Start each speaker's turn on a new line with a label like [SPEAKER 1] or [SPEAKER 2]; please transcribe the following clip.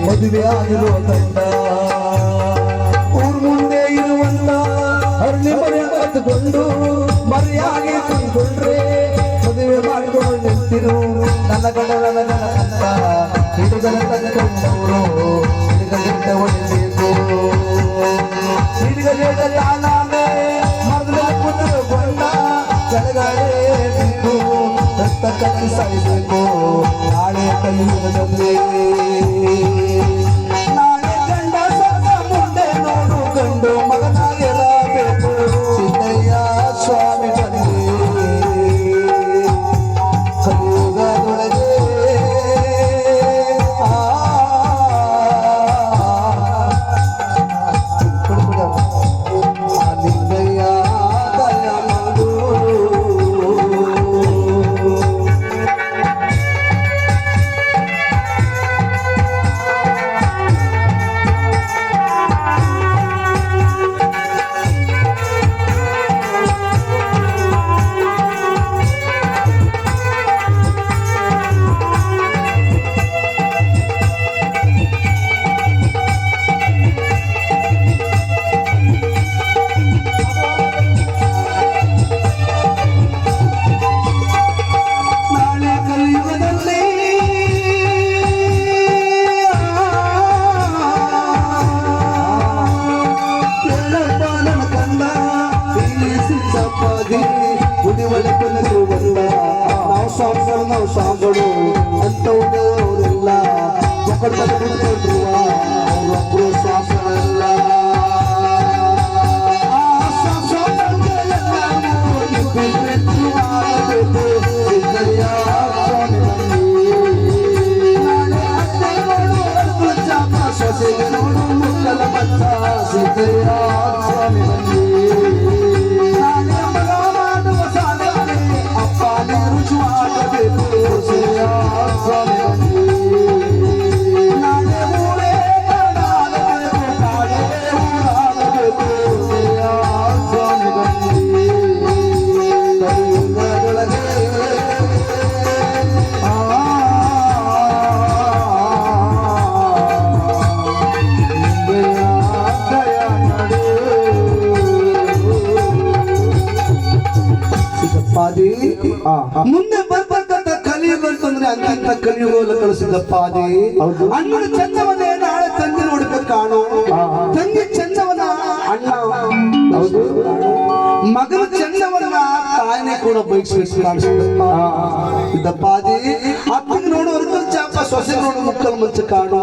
[SPEAKER 1] ಮದುವೆ ಆಗಿರುವ ಕಂಡ ಊರ್ ಮುಂದೆ ಇರುವಂತ ಹಳ್ಳಿ ಮನೆ ಕತ್ತುಕೊಂಡು ಮರೆಯಾಗಿ ತಿಳ್ಕೊಂಡ್ರೆ ಮದುವೆ ಮಾಡಿಕೊಂಡು ನಿಂತಿರು ನನ್ನ ಗಂಡ ಅಂತ ಹಿಡಿದಲ ತಂದುಕೊಂಡವರು ಹಿಡಿಗಲಿಂದ ಹೊಡಿಬೇಕು ಹಿಡಿಗಲಿಂದ ತಾನೇ ಮರದ ಕುದುರೆಗೊಂಡ ಕೆಳಗಡೆ ಬಿದ್ದು ರಕ್ತ ಕಟ್ಟಿ ಸಾಯಿಸಬೇಕು ನಾಳೆ ಕಲಿಯುಗದಲ್ಲಿ ನಾಳೆ ಗಂಡ ಸತ್ತ ಮುಂದೆ ನೋಡು ಗಂಡು ಮಗನಾಗಿರಬೇಕು ಸಿದ್ದಯ್ಯ ಸ್ವಾಮಿ ಬಂದೆ ಕಲಿಯುಗದೊಳಗೆ ಲಿಂಗಯ್ಯ ದಯ ಮಾಡು ನಾವು ಸಾಂಗಳು ಅಂತವರೆಲ್ಲ ಮಕ್ಕಳು ಅವರೊಬ್ಬರು ಶಾಸನಲ್ಲ ಸೊಸೆಗೆ ನೋಡು ಮುಕ್ಕಲ ಮತ್ತ ಸಿದ್ದಯ್ಯ ಸ್ವಾಮಿ ಬಂದಿ ಮುಂದೆ ಬರ್ತಕ್ಕಂಥ ಕಲಿಯುಗ ಅಂತಂದ್ರೆ ಅಂತಿಂತ ಕಲಿಯುಗ ಕಳಿಸಿದಪ್ಪ ಅದೇ ಅಣ್ಣನ ಚಂದವನ್ನೇ ನಾಳೆ ತಂಗಿ ನೋಡ್ಬೇಕು ಕಾಣು ತಂಗಿ ಚಂದವನ್ನ ಅಣ್ಣ ಹೌದು ಮಗನ ಚಂದವನ್ನ ತಾಯಿನೇ ಕೂಡ ಬೈಕ್ಸ್ಬೇಕು ಕಾಣಿಸಿದಪ್ಪ ಇದ್ದಪ್ಪ ಅದೇ ಅಪ್ಪಗೆ ನೋಡೋರ್ಗ ಚಾಪ ಸೊಸೆ ನೋಡು ಮುಕ್ಕಲ್ ಮುಂಚೆ ಕಾಣು